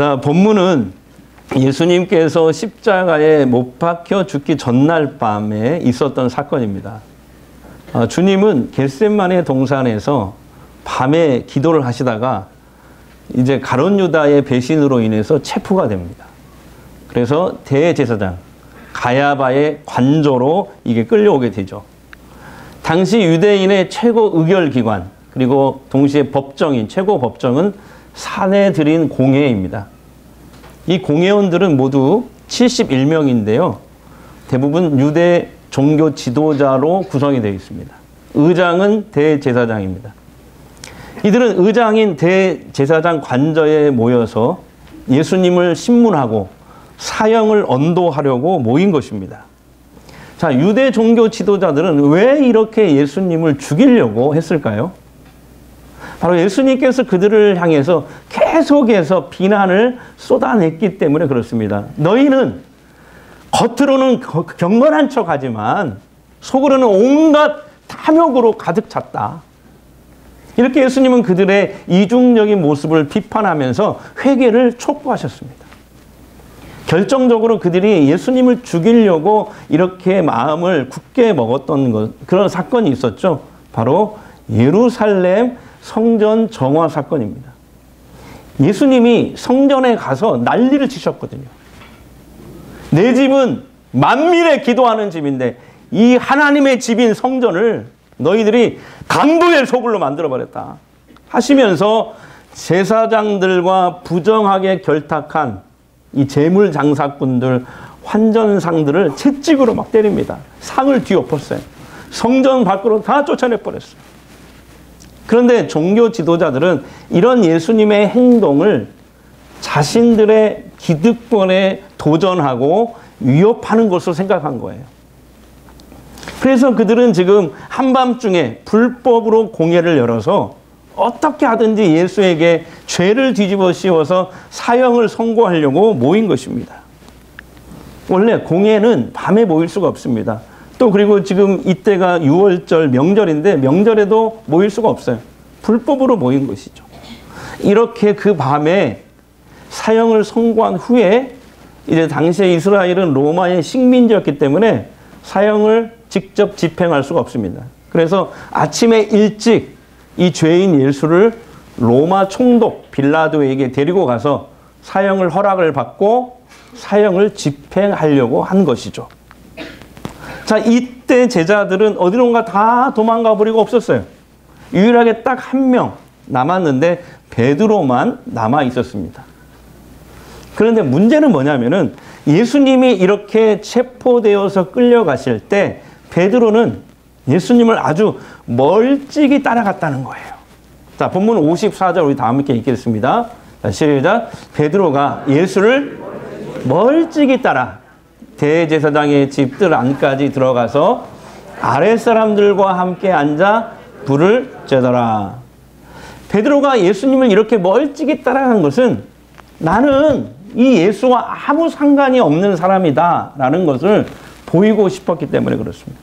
자, 본문은 예수님께서 십자가에 못 박혀 죽기 전날 밤에 있었던 사건입니다. 주님은 겟세마네 동산에서 밤에 기도를 하시다가 이제 가룟 유다의 배신으로 인해서 체포가 됩니다. 그래서 대제사장 가야바의 관저로 이게 끌려오게 되죠. 당시 유대인의 최고 의결기관 그리고 동시에 법정인 최고 법정은 사내들인 공회입니다. 이 공회원들은 모두 71명인데요. 대부분 유대 종교 지도자로 구성이 되어 있습니다. 의장은 대제사장입니다. 이들은 의장인 대제사장 관저에 모여서 예수님을 신문하고 사형을 언도하려고 모인 것입니다. 자, 유대 종교 지도자들은 왜 이렇게 예수님을 죽이려고 했을까요? 바로 예수님께서 그들을 향해서 계속해서 비난을 쏟아냈기 때문에 그렇습니다. 너희는 겉으로는 경건한 척하지만 속으로는 온갖 탐욕으로 가득 찼다. 이렇게 예수님은 그들의 이중적인 모습을 비판하면서 회개를 촉구하셨습니다. 결정적으로 그들이 예수님을 죽이려고 이렇게 마음을 굳게 먹었던 그런 사건이 있었죠. 바로 예루살렘 성전 정화 사건입니다. 예수님이 성전에 가서 난리를 치셨거든요. 내 집은 만민에 기도하는 집인데 이 하나님의 집인 성전을 너희들이 강도의 소굴로 만들어버렸다 하시면서 제사장들과 부정하게 결탁한 이 재물장사꾼들, 환전상들을 채찍으로 막 때립니다. 상을 뒤엎었어요. 성전 밖으로 다 쫓아내버렸어요. 그런데 종교 지도자들은 이런 예수님의 행동을 자신들의 기득권에 도전하고 위협하는 것으로 생각한 거예요. 그래서 그들은 지금 한밤중에 불법으로 공회를 열어서 어떻게 하든지 예수에게 죄를 뒤집어 씌워서 사형을 선고하려고 모인 것입니다. 원래 공회는 밤에 모일 수가 없습니다. 또 그리고 지금 이때가 6월절 명절인데 명절에도 모일 수가 없어요. 불법으로 모인 것이죠. 이렇게 그 밤에 사형을 선고한 후에 이제 당시에 이스라엘은 로마의 식민지였기 때문에 사형을 직접 집행할 수가 없습니다. 그래서 아침에 일찍 이 죄인 예수를 로마 총독 빌라도에게 데리고 가서 사형을 허락을 받고 사형을 집행하려고 한 것이죠. 자, 이때 제자들은 어디론가 다 도망가 버리고 없었어요. 유일하게 딱 한 명 남았는데 베드로만 남아 있었습니다. 그런데 문제는 뭐냐면은 예수님이 이렇게 체포되어서 끌려가실 때 베드로는 예수님을 아주 멀찍이 따라갔다는 거예요. 자, 본문 54절 우리 다 함께 읽겠습니다. 자, 시작. 베드로가 예수를 멀찍이 따라 대제사장의 집들 안까지 들어가서 아랫사람들과 함께 앉아 불을 쬐더라. 베드로가 예수님을 이렇게 멀찍이 따라간 것은 나는 이 예수와 아무 상관이 없는 사람이다 라는 것을 보이고 싶었기 때문에 그렇습니다.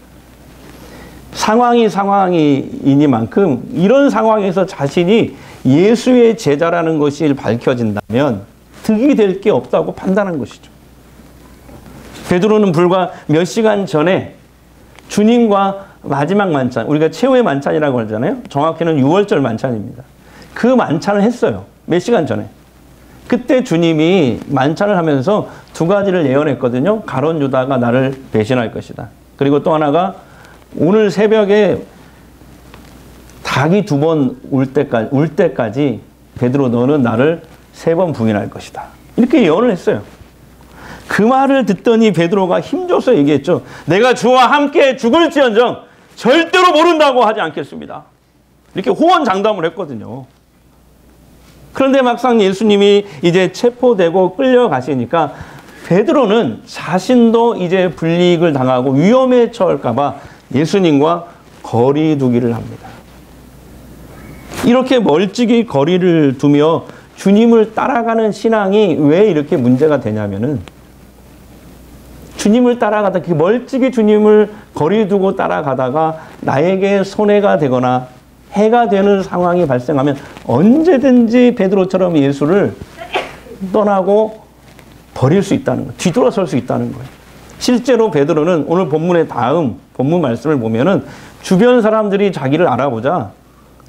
상황이니만큼 이런 상황에서 자신이 예수의 제자라는 것이 밝혀진다면 득이 될 게 없다고 판단한 것이죠. 베드로는 불과 몇 시간 전에 주님과 마지막 만찬, 우리가 최후의 만찬이라고 하잖아요. 정확히는 6월절 만찬입니다. 그 만찬을 했어요. 몇 시간 전에. 그때 주님이 만찬을 하면서 두 가지를 예언했거든요. 가룟 유다가 나를 배신할 것이다. 그리고 또 하나가 오늘 새벽에 닭이 2번 울 때까지 베드로 너는 나를 3번 부인할 것이다. 이렇게 예언을 했어요. 그 말을 듣더니 베드로가 힘줘서 얘기했죠. 내가 주와 함께 죽을지언정 절대로 모른다고 하지 않겠습니다. 이렇게 호언장담을 했거든요. 그런데 막상 예수님이 이제 체포되고 끌려가시니까 베드로는 자신도 이제 불이익을 당하고 위험에 처할까 봐 예수님과 거리 두기를 합니다. 이렇게 멀찍이 거리를 두며 주님을 따라가는 신앙이 왜 이렇게 문제가 되냐면은 주님을 따라가다 그 멀찍이 주님을 거리 두고 따라가다가 나에게 손해가 되거나 해가 되는 상황이 발생하면 언제든지 베드로처럼 예수를 떠나고 버릴 수 있다는 거예요. 뒤돌아설 수 있다는 거예요. 실제로 베드로는 오늘 본문의 다음 본문 말씀을 보면은 주변 사람들이 자기를 알아보자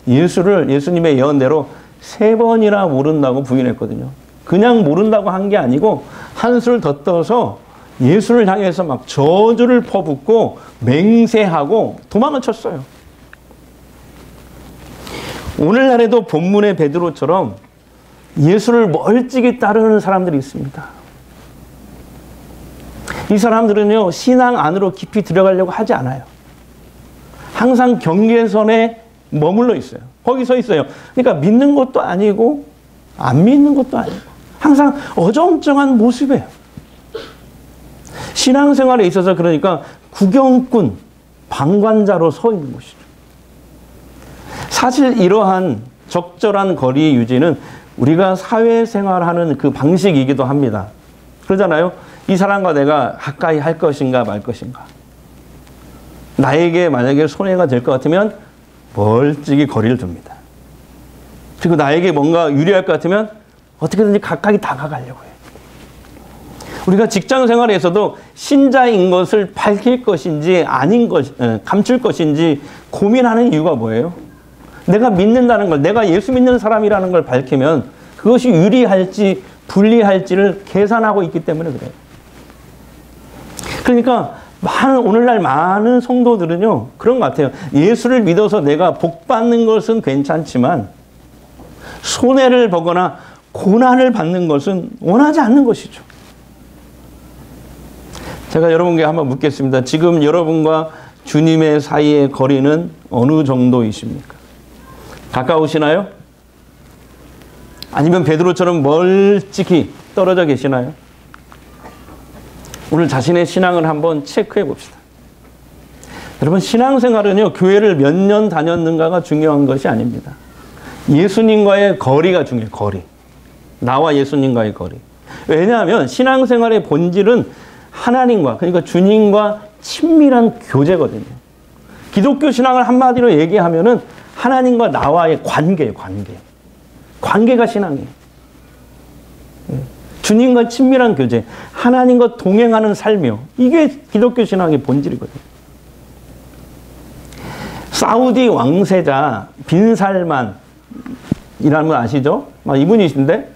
예수님의 예언대로 3번이나 모른다고 부인했거든요. 그냥 모른다고 한 게 아니고 한술 더 떠서 예수를 향해서 막 저주를 퍼붓고 맹세하고 도망을 쳤어요. 오늘날에도 본문의 베드로처럼 예수를 멀찍이 따르는 사람들이 있습니다. 이 사람들은요, 신앙 안으로 깊이 들어가려고 하지 않아요. 항상 경계선에 머물러 있어요. 거기 서 있어요. 그러니까 믿는 것도 아니고 안 믿는 것도 아니고 항상 어정쩡한 모습이에요. 신앙생활에 있어서 그러니까 구경꾼, 방관자로 서 있는 것이죠. 사실 이러한 적절한 거리 유지는 우리가 사회생활하는 그 방식이기도 합니다. 그러잖아요. 이 사람과 내가 가까이 할 것인가 말 것인가. 나에게 만약에 손해가 될 것 같으면 멀찍이 거리를 둡니다. 그리고 나에게 뭔가 유리할 것 같으면 어떻게든지 가까이 다가가려고 해요. 우리가 직장 생활에서도 신자인 것을 밝힐 것인지 아닌 것, 감출 것인지 고민하는 이유가 뭐예요? 내가 믿는다는 걸, 내가 예수 믿는 사람이라는 걸 밝히면 그것이 유리할지 불리할지를 계산하고 있기 때문에 그래요. 그러니까 오늘날 많은 성도들은요, 그런 것 같아요. 예수를 믿어서 내가 복 받는 것은 괜찮지만 손해를 보거나 고난을 받는 것은 원하지 않는 것이죠. 제가 여러분께 한번 묻겠습니다. 지금 여러분과 주님의 사이의 거리는 어느 정도이십니까? 가까우시나요? 아니면 베드로처럼 멀찍이 떨어져 계시나요? 오늘 자신의 신앙을 한번 체크해 봅시다. 여러분, 신앙생활은요, 교회를 몇 년 다녔는가가 중요한 것이 아닙니다. 예수님과의 거리가 중요해요. 거리. 나와 예수님과의 거리. 왜냐하면 신앙생활의 본질은 하나님과, 그러니까 주님과 친밀한 교제거든요. 기독교 신앙을 한마디로 얘기하면은 하나님과 나와의 관계예요, 관계. 관계가 신앙이에요. 주님과 친밀한 교제, 하나님과 동행하는 삶이요. 이게 기독교 신앙의 본질이거든요. 사우디 왕세자 빈살만이라는 분 아시죠? 이분이신데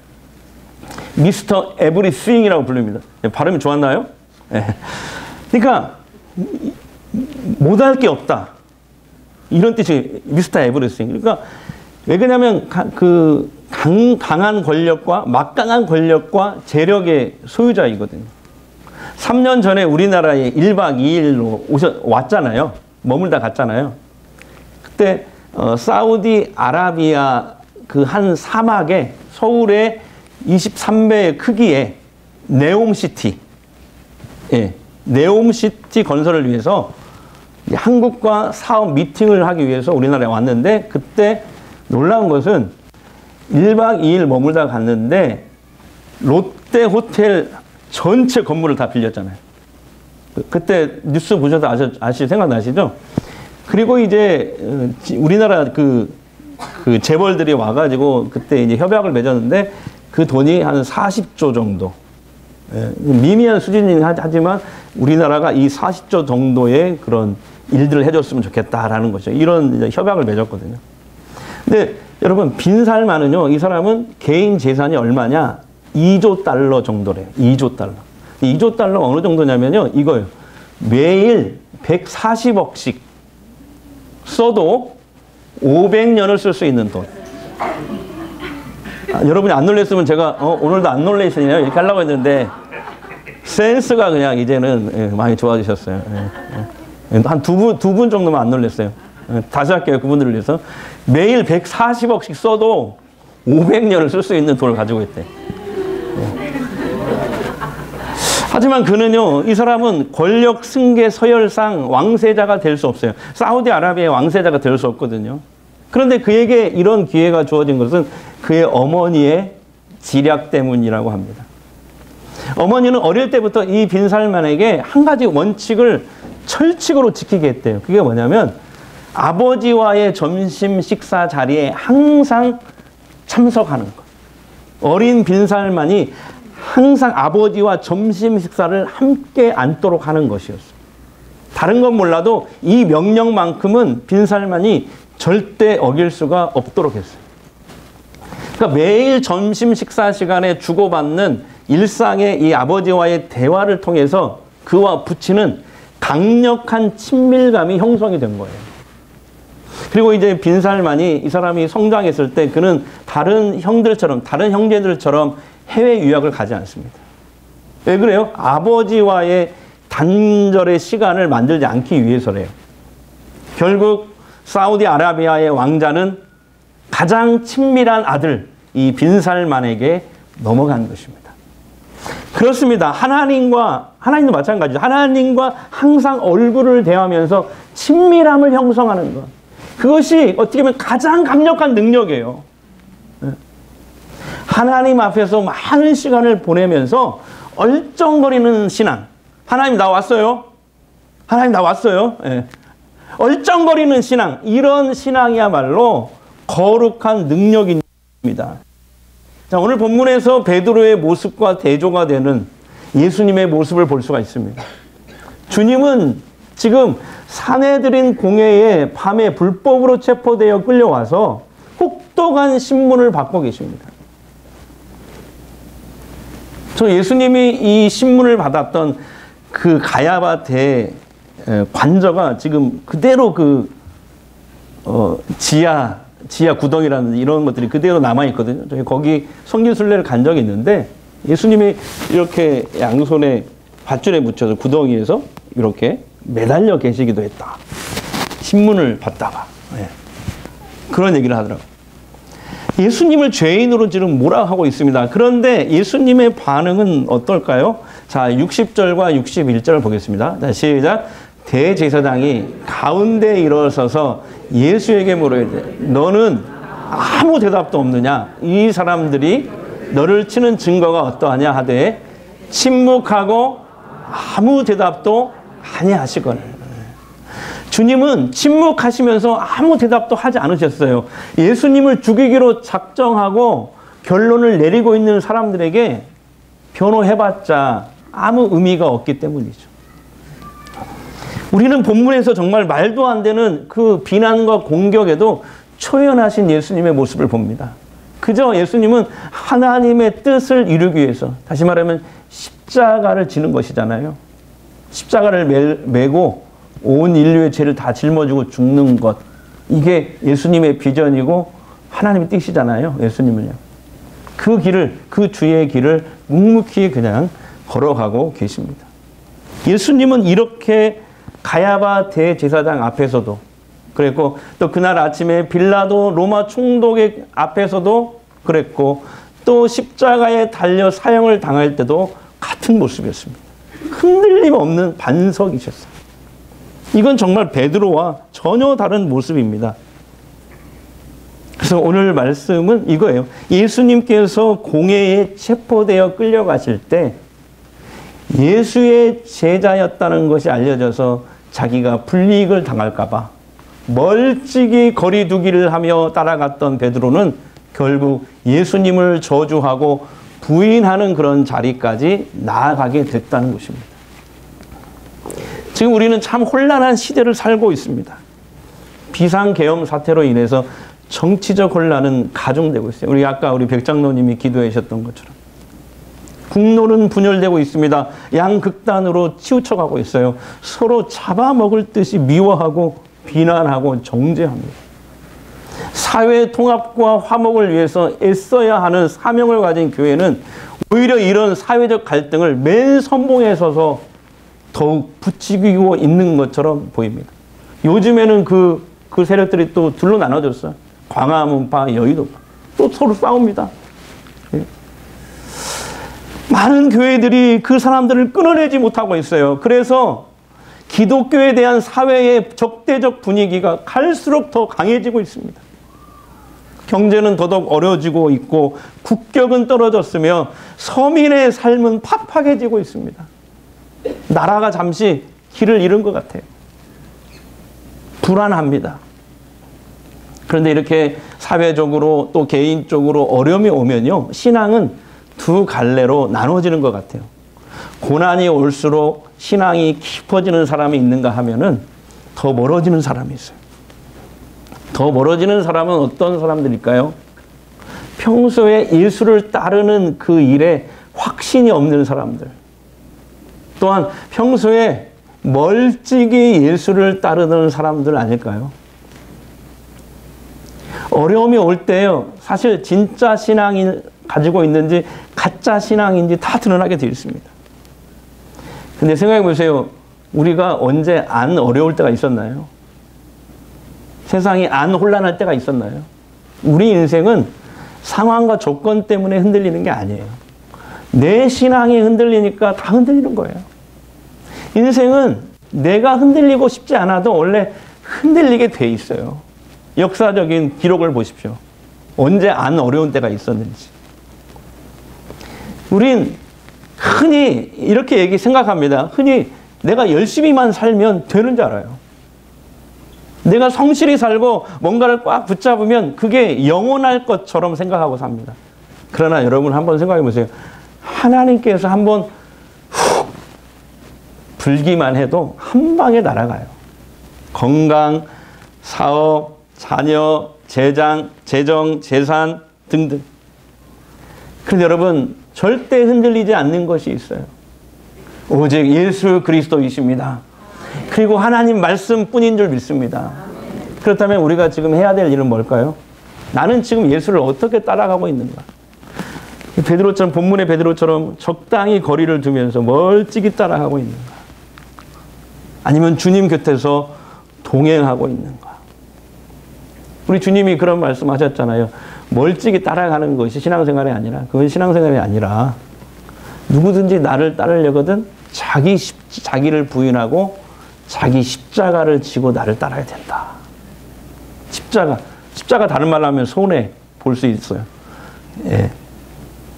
미스터 에브리싱이라고 부릅니다. 발음이 좋았나요? 네. 그러니까 못할 게 없다. 이런 뜻이 미스터 에브리싱. 그러니까 왜 그러냐면 강한 권력과 막강한 권력과 재력의 소유자이거든요. 3년 전에 우리나라에 1박 2일로 왔잖아요. 머물다 갔잖아요. 그때 사우디 아라비아 그 한 사막에 서울의 23배의 크기의 네옴시티, 네옴시티 건설을 위해서 한국과 사업 미팅을 하기 위해서 우리나라에 왔는데, 그때 놀라운 것은 1박 2일 머물다 갔는데 롯데 호텔 전체 건물을 다 빌렸잖아요. 그때 뉴스 보셔서 생각나시죠? 그리고 이제 우리나라 그 재벌들이 와가지고 그때 이제 협약을 맺었는데 그 돈이 한 40조 정도. 미미한 수준이긴 하지만 우리나라가 이 40조 정도의 그런 일들을 해줬으면 좋겠다라는 거죠. 이런 이제 협약을 맺었거든요. 근데 여러분, 빈살만은요, 이 사람은 개인 재산이 얼마냐? 2조 달러 정도래요. 2조 달러. 2조 달러 어느 정도냐면요, 이거예요. 매일 140억씩 써도 500년을 쓸 수 있는 돈. 여러분이 안 놀랬으면 제가 오늘도 안 놀래시네요 이렇게 하려고 했는데 센스가 그냥 이제는 많이 좋아지셨어요. 한 두 분 정도만 안 놀랬어요. 다시 할게요. 그분들을 위해서. 매일 140억씩 써도 500년을 쓸 수 있는 돈을 가지고 있대. 하지만 그는요, 이 사람은 권력, 승계, 서열상 왕세자가 될 수 없어요. 사우디아라비아의 왕세자가 될 수 없거든요. 그런데 그에게 이런 기회가 주어진 것은 그의 어머니의 지략 때문이라고 합니다. 어머니는 어릴 때부터 이 빈살만에게 한 가지 원칙을 철칙으로 지키게 했대요. 그게 뭐냐면 아버지와의 점심 식사 자리에 항상 참석하는 것. 어린 빈살만이 항상 아버지와 점심 식사를 함께 앉도록 하는 것이었어요. 다른 건 몰라도 이 명령만큼은 빈살만이 절대 어길 수가 없도록 했어요. 그러니까 매일 점심 식사 시간에 주고받는 일상의 이 아버지와의 대화를 통해서 그와 부친은 강력한 친밀감이 형성이 된 거예요. 그리고 이제 빈살만이 이 사람이 성장했을 때 그는 다른 형제들처럼 해외 유학을 가지 않습니다. 왜 그래요? 아버지와의 단절의 시간을 만들지 않기 위해서래요. 결국 사우디아라비아의 왕자는 가장 친밀한 아들 이 빈살만에게 넘어간 것입니다. 그렇습니다. 하나님도 마찬가지죠. 하나님과 항상 얼굴을 대하면서 친밀함을 형성하는 것. 그것이 어떻게 보면 가장 강력한 능력이에요. 하나님 앞에서 많은 시간을 보내면서 얼쩡거리는 신앙. 하나님 나 왔어요. 하나님 나 왔어요. 예. 얼쩡거리는 신앙. 이런 신앙이야말로 거룩한 능력입니다. 자, 오늘 본문에서 베드로의 모습과 대조가 되는 예수님의 모습을 볼 수가 있습니다. 주님은 지금 사내들인 공회에 밤에 불법으로 체포되어 끌려와서 혹독한 신문을 받고 계십니다. 저 예수님이 이 신문을 받았던 그 가야바 대 관저가 지금 그대로 그 지하 구덩이라는 이런 것들이 그대로 남아 있거든요. 저희 거기 성기순례를 간 적이 있는데 예수님이 이렇게 양손에 밧줄에 묻혀서 구덩이에서 이렇게 매달려 계시기도 했다. 신문을 받다가 그런 얘기를 하더라고요. 예수님을 죄인으로 지금 몰아가고 있습니다. 그런데 예수님의 반응은 어떨까요? 자, 60절과 61절을 보겠습니다. 자, 시작. 대제사장이 가운데 일어서서 예수에게 물어야돼. 너는 아무 대답도 없느냐? 이 사람들이 너를 치는 증거가 어떠하냐 하되 침묵하고 아무 대답도 아니하시거늘. 주님은 침묵하시면서 아무 대답도 하지 않으셨어요. 예수님을 죽이기로 작정하고 결론을 내리고 있는 사람들에게 변호해봤자 아무 의미가 없기 때문이죠. 우리는 본문에서 정말 말도 안 되는 그 비난과 공격에도 초연하신 예수님의 모습을 봅니다. 그저 예수님은 하나님의 뜻을 이루기 위해서, 다시 말하면 십자가를 지는 것이잖아요. 십자가를 메고 온 인류의 죄를 다 짊어지고 죽는 것. 이게 예수님의 비전이고 하나님의 뜻이잖아요. 예수님은요. 그 길을, 그 주의 길을 묵묵히 그냥 걸어가고 계십니다. 예수님은 이렇게 가야바 대제사장 앞에서도 그랬고, 또 그날 아침에 빌라도 로마 총독의 앞에서도 그랬고, 또 십자가에 달려 사형을 당할 때도 같은 모습이었습니다. 흔들림 없는 반석이셨어요. 이건 정말 베드로와 전혀 다른 모습입니다. 그래서 오늘 말씀은 이거예요. 예수님께서 공회에 체포되어 끌려가실 때 예수의 제자였다는 것이 알려져서 자기가 불이익을 당할까 봐 멀찍이 거리 두기를 하며 따라갔던 베드로는 결국 예수님을 저주하고 부인하는 그런 자리까지 나아가게 됐다는 것입니다. 지금 우리는 참 혼란한 시대를 살고 있습니다. 비상계엄 사태로 인해서 정치적 혼란은 가중되고 있어요. 우리 백장로님이 기도해 주셨던 것처럼. 국론은 분열되고 있습니다. 양극단으로 치우쳐가고 있어요. 서로 잡아먹을 듯이 미워하고 비난하고 정죄합니다. 사회 통합과 화목을 위해서 애써야 하는 사명을 가진 교회는 오히려 이런 사회적 갈등을 맨 선봉에 서서 더욱 부추기고 있는 것처럼 보입니다. 요즘에는 그 세력들이 또 둘로 나눠졌어요. 광화문파, 여의도파. 또 서로 싸웁니다. 많은 교회들이 그 사람들을 끊어내지 못하고 있어요. 그래서 기독교에 대한 사회의 적대적 분위기가 갈수록 더 강해지고 있습니다. 경제는 더더욱 어려워지고 있고 국격은 떨어졌으며 서민의 삶은 팍팍해지고 있습니다. 나라가 잠시 길을 잃은 것 같아요. 불안합니다. 그런데 이렇게 사회적으로 또 개인적으로 어려움이 오면요, 신앙은 두 갈래로 나눠지는 것 같아요. 고난이 올수록 신앙이 깊어지는 사람이 있는가 하면은 더 멀어지는 사람이 있어요. 더 멀어지는 사람은 어떤 사람들일까요? 평소에 예수를 따르는 그 일에 확신이 없는 사람들. 또한 평소에 멀찍이 예수를 따르는 사람들 아닐까요? 어려움이 올 때요, 사실 진짜 신앙이 가지고 있는지 가짜 신앙인지 다 드러나게 되어 있습니다. 근데 생각해 보세요. 우리가 언제 안 어려울 때가 있었나요? 세상이 안 혼란할 때가 있었나요? 우리 인생은 상황과 조건 때문에 흔들리는 게 아니에요. 내 신앙이 흔들리니까 다 흔들리는 거예요. 인생은 내가 흔들리고 싶지 않아도 원래 흔들리게 돼 있어요. 역사적인 기록을 보십시오. 언제 안 어려운 때가 있었는지. 우린 흔히 이렇게 생각합니다. 흔히 내가 열심히만 살면 되는 줄 알아요. 내가 성실히 살고 뭔가를 꽉 붙잡으면 그게 영원할 것처럼 생각하고 삽니다. 그러나 여러분 한번 생각해 보세요. 하나님께서 한번 훅 불기만 해도 한 방에 날아가요. 건강, 사업, 자녀, 재정, 재산 등등. 그런데 여러분 절대 흔들리지 않는 것이 있어요. 오직 예수 그리스도이십니다. 그리고 하나님 말씀뿐인 줄 믿습니다. 그렇다면 우리가 지금 해야 될 일은 뭘까요? 나는 지금 예수를 어떻게 따라가고 있는가? 베드로처럼, 본문의 베드로처럼 적당히 거리를 두면서 멀찍이 따라가고 있는가? 아니면 주님 곁에서 동행하고 있는가? 우리 주님이 그런 말씀하셨잖아요. 멀찍이 따라가는 것이 신앙생활이 아니라, 그건 신앙생활이 아니라 누구든지 나를 따르려거든 자기를 부인하고 자기 십자가를 지고 나를 따라야 된다. 십자가 다른 말로 하면 손해 볼 수 있어요. 예.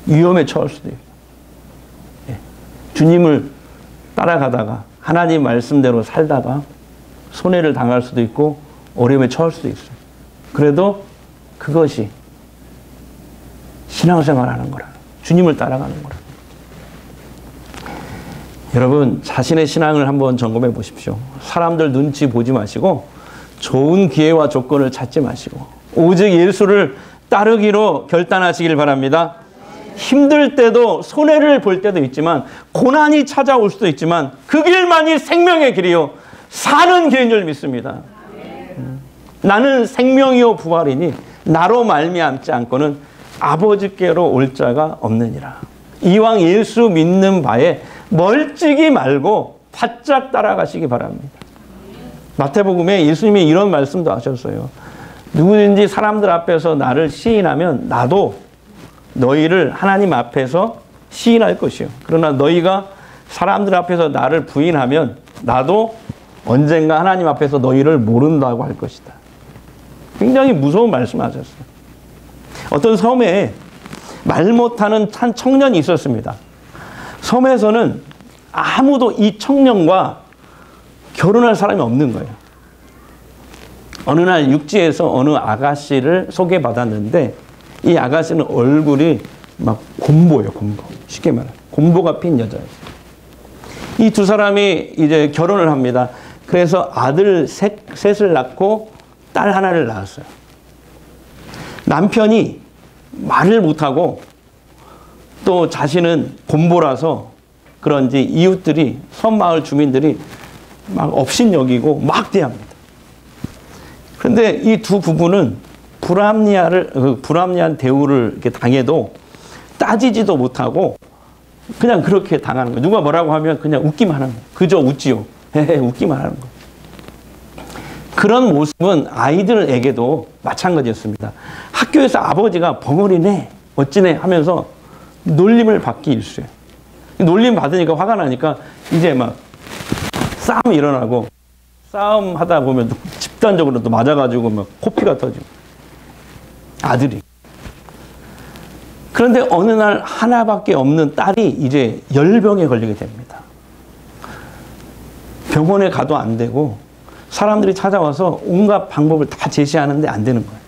위험에 처할 수도 있고. 예. 주님을 따라가다가 하나님 말씀대로 살다가 손해를 당할 수도 있고 어려움에 처할 수도 있어요. 그래도 그것이 신앙생활하는 거라. 주님을 따라가는 거라. 여러분 자신의 신앙을 한번 점검해 보십시오. 사람들 눈치 보지 마시고 좋은 기회와 조건을 찾지 마시고 오직 예수를 따르기로 결단하시길 바랍니다. 힘들 때도 손해를 볼 때도 있지만 고난이 찾아올 수도 있지만 그 길만이 생명의 길이요 사는 길인 줄 믿습니다. 나는 생명이요 부활이니 나로 말미암지 않고는 아버지께로 올 자가 없느니라. 이왕 예수 믿는 바에 멀찍이 말고 바짝 따라가시기 바랍니다. 마태복음에 예수님이 이런 말씀도 하셨어요. 누구든지 사람들 앞에서 나를 시인하면 나도 너희를 하나님 앞에서 시인할 것이요. 그러나 너희가 사람들 앞에서 나를 부인하면 나도 언젠가 하나님 앞에서 너희를 모른다고 할 것이다. 굉장히 무서운 말씀하셨어요. 어떤 섬에 말 못하는 한 청년이 있었습니다. 섬에서는 아무도 이 청년과 결혼할 사람이 없는 거예요. 어느 날 육지에서 어느 아가씨를 소개받았는데 이 아가씨는 얼굴이 막 곰보예요, 곰보. 쉽게 말하면 곰보가 핀 여자예요. 이 두 사람이 이제 결혼을 합니다. 그래서 아들 셋을 낳고 딸 하나를 낳았어요. 남편이 말을 못하고 또 자신은 곰보라서 그런지 이웃들이 섬마을 주민들이 막 업신여기고 막 대합니다. 그런데 이 두 부부는 불합리한 대우를 이렇게 당해도 따지지도 못하고 그냥 그렇게 당하는 거예요. 누가 뭐라고 하면 그냥 웃기만 하는 거예요. 그저 웃지요. 웃기만 하는 거예요. 그런 모습은 아이들에게도 마찬가지였습니다. 학교에서 아버지가 벙어리네, 어찌네 하면서 놀림을 받기 일쑤예요. 놀림 받으니까 화가 나니까 이제 막 싸움이 일어나고 싸움 하다 보면 집단적으로 또 맞아가지고 막 코피가 터지고 아들이. 그런데 어느 날 하나밖에 없는 딸이 이제 열병에 걸리게 됩니다. 병원에 가도 안 되고 사람들이 찾아와서 온갖 방법을 다 제시하는데 안 되는 거예요.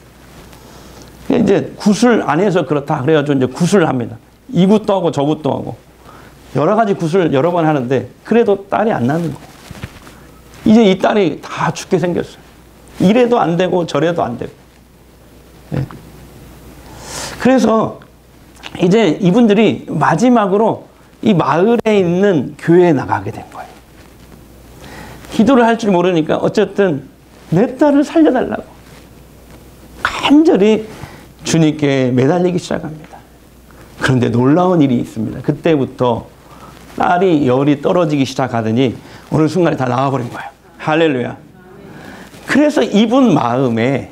이제 굿을 안 해서 그렇다. 그래가지고 이제 굿을 합니다. 이 굿도 하고 저 굿도 하고. 여러 가지 굿을 여러 번 하는데, 그래도 딸이 안 나는 거예요. 이제 이 딸이 다 죽게 생겼어요. 이래도 안 되고 저래도 안 되고. 네. 그래서 이제 이분들이 마지막으로 이 마을에 있는 교회에 나가게 된 거예요. 기도를 할 줄 모르니까 어쨌든 내 딸을 살려달라고 간절히 주님께 매달리기 시작합니다. 그런데 놀라운 일이 있습니다. 그때부터 딸이 열이 떨어지기 시작하더니 어느 순간에 다 나와버린 거예요. 할렐루야. 그래서 이분 마음에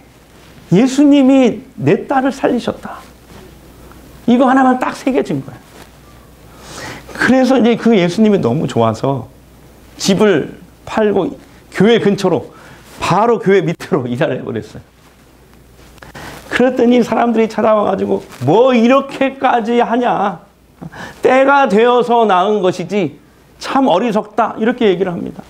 예수님이 내 딸을 살리셨다. 이거 하나만 딱 새겨진 거예요. 그래서 이제 그 예수님이 너무 좋아서 집을 팔고 교회 근처로, 바로 교회 밑으로 이사를 해버렸어요. 그랬더니 사람들이 찾아와가지고 뭐 이렇게까지 하냐. 때가 되어서 낳은 것이지 참 어리석다. 이렇게 얘기를 합니다.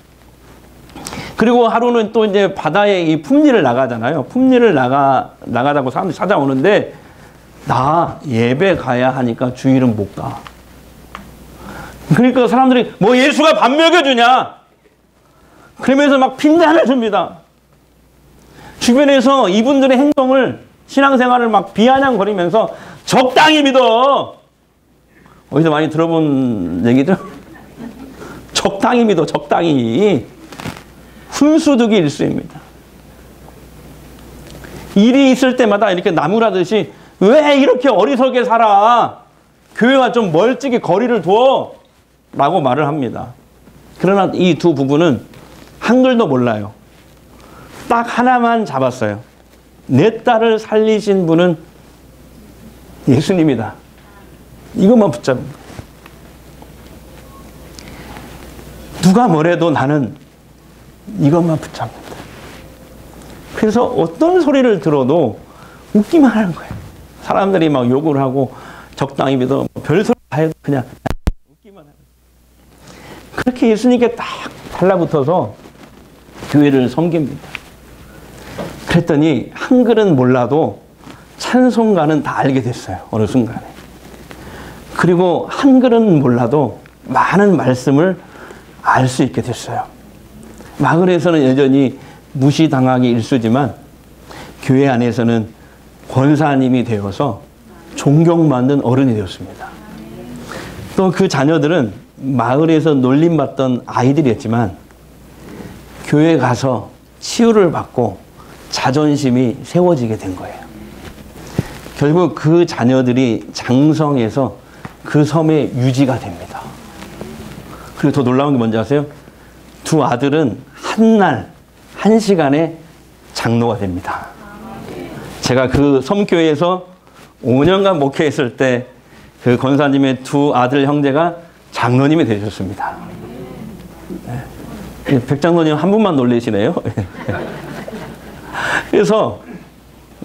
그리고 하루는 또 이제 바다에 이 품리를 나가잖아요. 품리를 나가자고 사람들이 찾아오는데 나 예배 가야 하니까 주일은 못 가. 그러니까 사람들이 뭐 예수가 밥 먹여주냐. 그러면서 막 핀잔을 줍니다. 주변에서 이분들의 행동을, 신앙생활을 막 비아냥거리면서 적당히 믿어. 어디서 많이 들어본 얘기죠? 적당히 믿어, 적당히. 훈수두기 일수입니다. 일이 있을 때마다 이렇게 나무라듯이 왜 이렇게 어리석게 살아? 교회와 좀 멀찍이 거리를 둬. 라고 말을 합니다. 그러나 이 두 부부는 한글도 몰라요. 딱 하나만 잡았어요. 내 딸을 살리신 분은 예수님이다. 이것만 붙잡은 거예요. 누가 뭐래도 나는 이것만 붙잡는다. 그래서 어떤 소리를 들어도 웃기만 하는 거예요. 사람들이 막 욕을 하고 적당히 믿어 별소리 다 해도 그냥 웃기만 하는 거예요. 그렇게 예수님께 딱 달라붙어서 교회를 섬깁니다. 그랬더니 한글은 몰라도 찬송가는 다 알게 됐어요. 어느 순간에. 그리고 한글은 몰라도 많은 말씀을 알 수 있게 됐어요. 마을에서는 여전히 무시당하기 일쑤지만 교회 안에서는 권사님이 되어서 존경받는 어른이 되었습니다. 또 그 자녀들은 마을에서 놀림받던 아이들이었지만 교회 가서 치유를 받고 자존심이 세워지게 된 거예요. 결국 그 자녀들이 장성해서 그 섬에 유지가 됩니다. 그리고 더 놀라운 게 뭔지 아세요? 두 아들은 한 날, 한 시간에 장로가 됩니다. 제가 그 섬교회에서 5년간 목회했을 때 그 권사님의 두 아들 형제가 장로님이 되셨습니다. 네. 백장로님 한 분만 놀라시네요. 그래서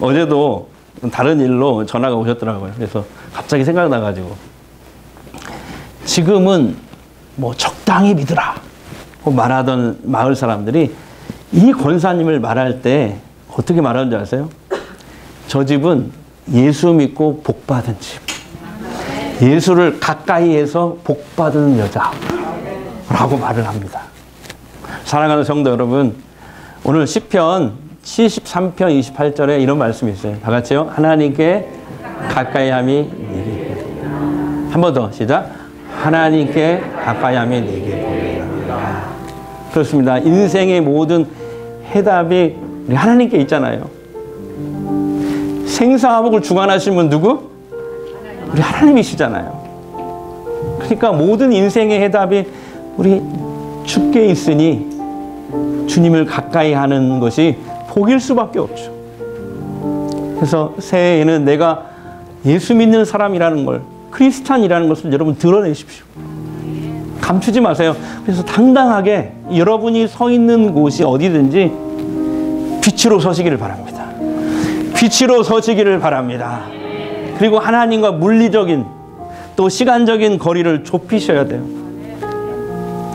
어제도 다른 일로 전화가 오셨더라고요. 그래서 갑자기 생각나가지고 지금은 뭐 적당히 믿으라 말하던 마을 사람들이 이 권사님을 말할 때 어떻게 말하는 줄 아세요? 저 집은 예수 믿고 복받은 집. 예수를 가까이 해서 복받은 여자라고 말을 합니다. 사랑하는 성도 여러분, 오늘 시편 73편 28절에 이런 말씀이 있어요. 다 같이요. 하나님께 가까이함이 내게 한 번 더 시작. 하나님께 가까이함이 내게 보이라. 그렇습니다. 인생의 모든 해답이 우리 하나님께 있잖아요. 생사화복을 주관하신 분 누구? 우리 하나님이시잖아요. 그러니까 모든 인생의 해답이 우리 주께 있으니 주님을 가까이 하는 것이 복일 수밖에 없죠. 그래서 새해에는 내가 예수 믿는 사람이라는 걸, 크리스찬이라는 것을 여러분 드러내십시오. 감추지 마세요. 그래서 당당하게 여러분이 서 있는 곳이 어디든지 빛으로 서시기를 바랍니다. 빛으로 서시기를 바랍니다. 그리고 하나님과 물리적인 또 시간적인 거리를 좁히셔야 돼요.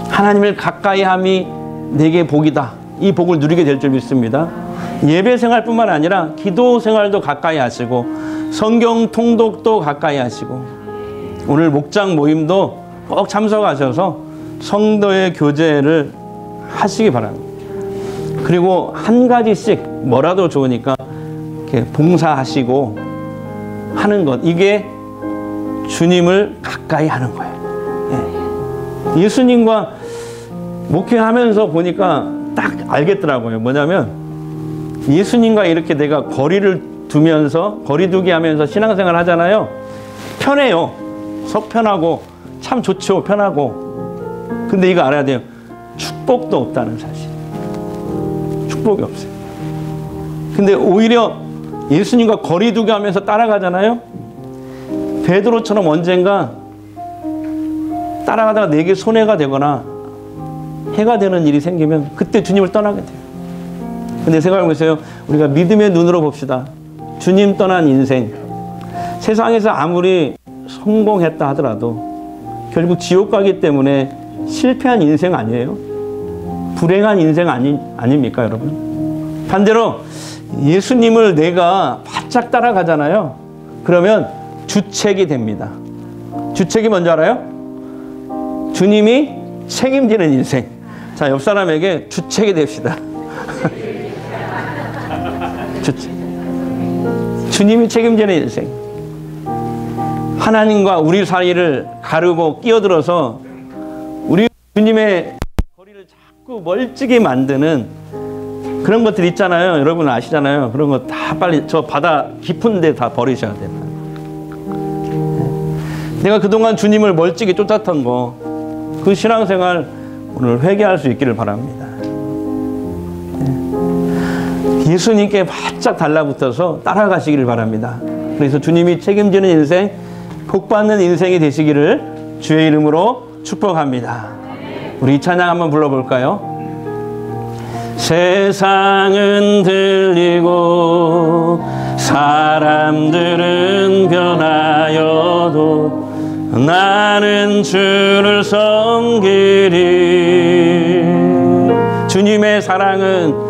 하나님을 가까이 함이 내게 복이다. 이 복을 누리게 될 줄 믿습니다. 예배 생활뿐만 아니라 기도 생활도 가까이 하시고 성경 통독도 가까이 하시고 오늘 목장 모임도 꼭 참석하셔서 성도의 교제를 하시기 바랍니다. 그리고 한 가지씩 뭐라도 좋으니까 이렇게 봉사하시고 하는 것, 이게 주님을 가까이 하는 거예요. 예. 예수님과 목회하면서 보니까 딱 알겠더라고요. 뭐냐면 예수님과 이렇게 내가 거리를 두면서 거리두기 하면서 신앙생활 하잖아요. 편해요. 속 편하고 참 좋죠. 편하고. 근데 이거 알아야 돼요. 축복도 없다는 사실. 축복이 없어요. 근데 오히려 예수님과 거리두기 하면서 따라가잖아요. 베드로처럼 언젠가 따라가다가 내게 손해가 되거나 해가 되는 일이 생기면 그때 주님을 떠나게 돼요. 근데 생각해보세요. 우리가 믿음의 눈으로 봅시다. 주님 떠난 인생. 세상에서 아무리 성공했다 하더라도 결국 지옥 가기 때문에 실패한 인생 아니에요? 불행한 인생 아닙니까, 여러분? 반대로 예수님을 내가 바짝 따라가잖아요. 그러면 주책이 됩니다. 주책이 뭔지 알아요? 주님이 책임지는 인생. 자, 옆 사람에게 주책이 됩시다. 주책. 주님이 책임지는 인생. 하나님과 우리 사이를 가르고 끼어들어서 우리 주님의 거리를 자꾸 멀찍이 만드는 그런 것들 있잖아요. 여러분 아시잖아요. 그런 거 다 빨리 저 바다 깊은 데 다 버리셔야 돼요. 내가 그동안 주님을 멀찍이 쫓았던 거, 그 신앙생활 오늘 회개할 수 있기를 바랍니다. 예수님께 바짝 달라붙어서 따라가시기를 바랍니다. 그래서 주님이 책임지는 인생, 복받는 인생이 되시기를 주의 이름으로 축복합니다. 우리 이 찬양 한번 불러볼까요? 세상은 들리고 사람들은 변하여도 나는 주를 섬기리. 주님의 사랑은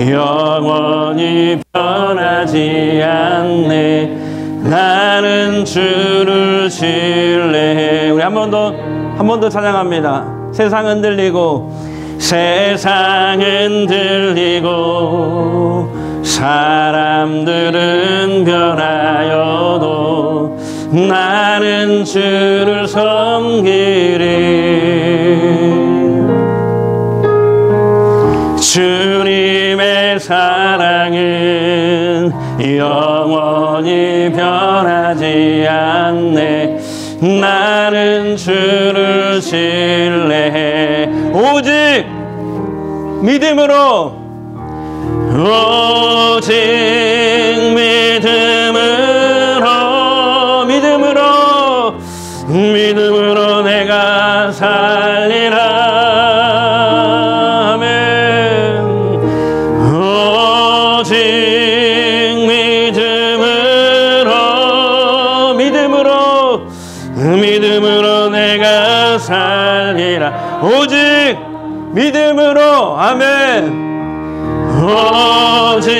영원히 변하지 않네. 나는 주를 신뢰해. 우리 한 번 더 찬양합니다. 세상은 들리고 사람들은 변하여도 나는 주를 섬기리. 주님의 사랑은 영원히 변하지 않네. 나는 주를 신뢰해. 오직 믿음으로 내가 살리라. 아멘. 오직 믿음으로 내가 살리라. 오직 믿음으로. 아멘. 오직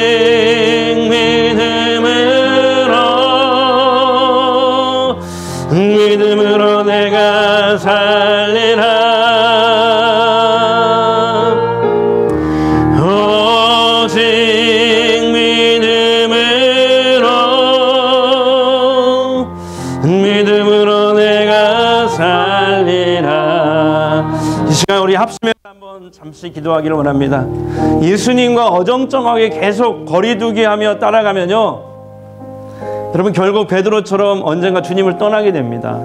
믿음으로 내가 살리라. 오직 믿음으로 내가 살리라. 이 시간 우리 합심해서 한번 잠시 기도하기를 원합니다. 예수님과 어정쩡하게 계속 거리두기 하며 따라가면요, 여러분 결국 베드로처럼 언젠가 주님을 떠나게 됩니다.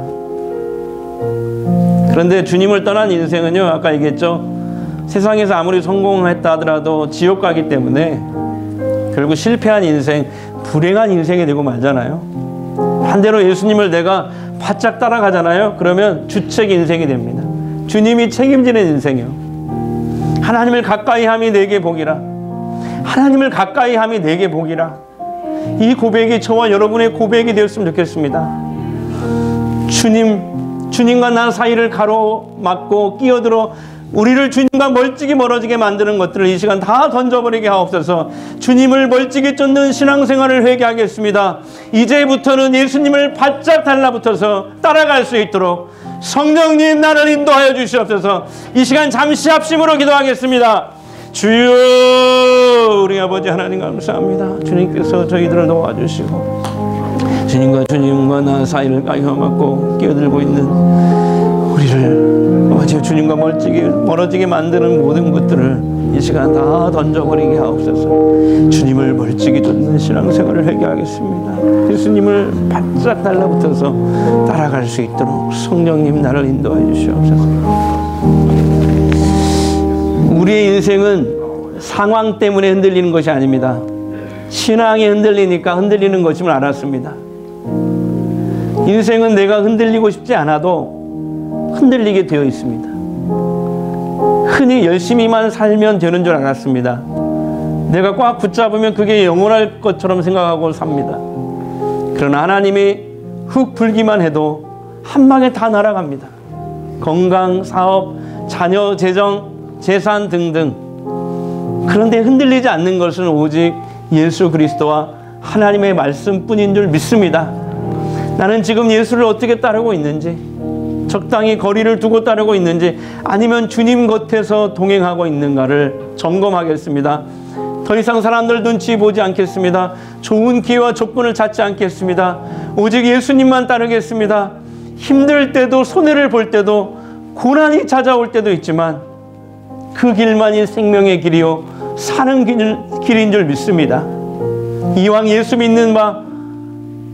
그런데 주님을 떠난 인생은요, 아까 얘기했죠, 세상에서 아무리 성공했다 하더라도 지옥 가기 때문에 결국 실패한 인생, 불행한 인생이 되고 말잖아요. 반대로 예수님을 내가 바짝 따라가잖아요. 그러면 주책 인생이 됩니다. 주님이 책임지는 인생이요. 하나님을 가까이 함이 내게 복이라. 하나님을 가까이 함이 내게 복이라. 이 고백이 저와 여러분의 고백이 되었으면 좋겠습니다. 주님과 나 사이를 가로막고 끼어들어 우리를 주님과 멀찍이 멀어지게 만드는 것들을 이 시간 다 던져버리게 하옵소서. 주님을 멀찍이 쫓는 신앙생활을 회개하겠습니다. 이제부터는 예수님을 바짝 달라붙어서 따라갈 수 있도록 성령님 나를 인도하여 주시옵소서. 이 시간 잠시 합심으로 기도하겠습니다. 주여, 우리 아버지 하나님 감사합니다. 주님께서 저희들을 도와주시고 주님과 나 사이를 가여막고 끼어들고 있는 우리를 아버지 주님과 멀어지게 만드는 모든 것들을 이 시간 다 던져버리게 하옵소서. 주님을 멀찍이 쫓는 신앙생활을 회개하겠습니다. 예수님을 바짝 달라붙어서 따라갈 수 있도록 성령님 나를 인도해 주시옵소서. 우리의 인생은 상황 때문에 흔들리는 것이 아닙니다. 신앙이 흔들리니까 흔들리는 것임을 알았습니다. 인생은 내가 흔들리고 싶지 않아도 흔들리게 되어 있습니다. 흔히 열심히만 살면 되는 줄 알았습니다. 내가 꽉 붙잡으면 그게 영원할 것처럼 생각하고 삽니다. 그러나 하나님이 흙 불기만 해도 한 방에 다 날아갑니다. 건강, 사업, 자녀, 재정, 재산 등등. 그런데 흔들리지 않는 것은 오직 예수 그리스도와 하나님의 말씀뿐인 줄 믿습니다. 나는 지금 예수를 어떻게 따르고 있는지, 적당히 거리를 두고 따르고 있는지, 아니면 주님 곁에서 동행하고 있는가를 점검하겠습니다. 더 이상 사람들 눈치 보지 않겠습니다. 좋은 기회와 조건을 찾지 않겠습니다. 오직 예수님만 따르겠습니다. 힘들 때도, 손해를 볼 때도, 고난이 찾아올 때도 있지만 그 길만이 생명의 길이요 사는 길인 줄 믿습니다. 이왕 예수 믿는 바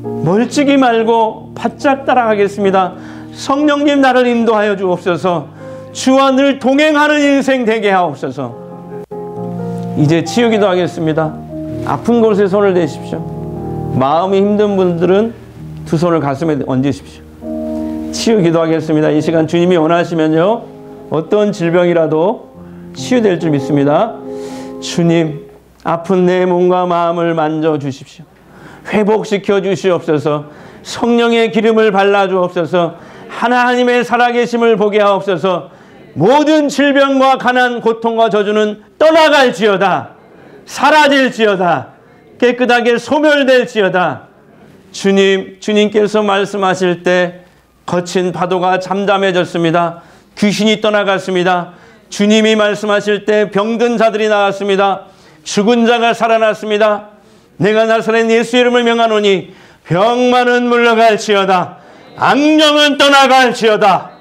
멀찍이 말고 바짝 따라가겠습니다. 성령님 나를 인도하여 주옵소서. 주와 늘 동행하는 인생 되게 하옵소서. 이제 치유기도 하겠습니다. 아픈 곳에 손을 대십시오. 마음이 힘든 분들은 두 손을 가슴에 얹으십시오. 치유기도 하겠습니다. 이 시간 주님이 원하시면요, 어떤 질병이라도 치유될 줄 믿습니다. 주님, 아픈 내 몸과 마음을 만져주십시오. 회복시켜 주시옵소서. 성령의 기름을 발라주옵소서. 하나님의 살아계심을 보게 하옵소서. 모든 질병과 가난, 고통과 저주는 떠나갈지어다. 사라질지어다. 깨끗하게 소멸될지어다. 주님께서 말씀하실 때 거친 파도가 잠잠해졌습니다. 귀신이 떠나갔습니다. 주님이 말씀하실 때 병든 자들이 나았습니다. 죽은 자가 살아났습니다. 내가 나사렛 예수 이름을 명하노니 병만은 물러갈지어다. 악령은 떠나갈지어다.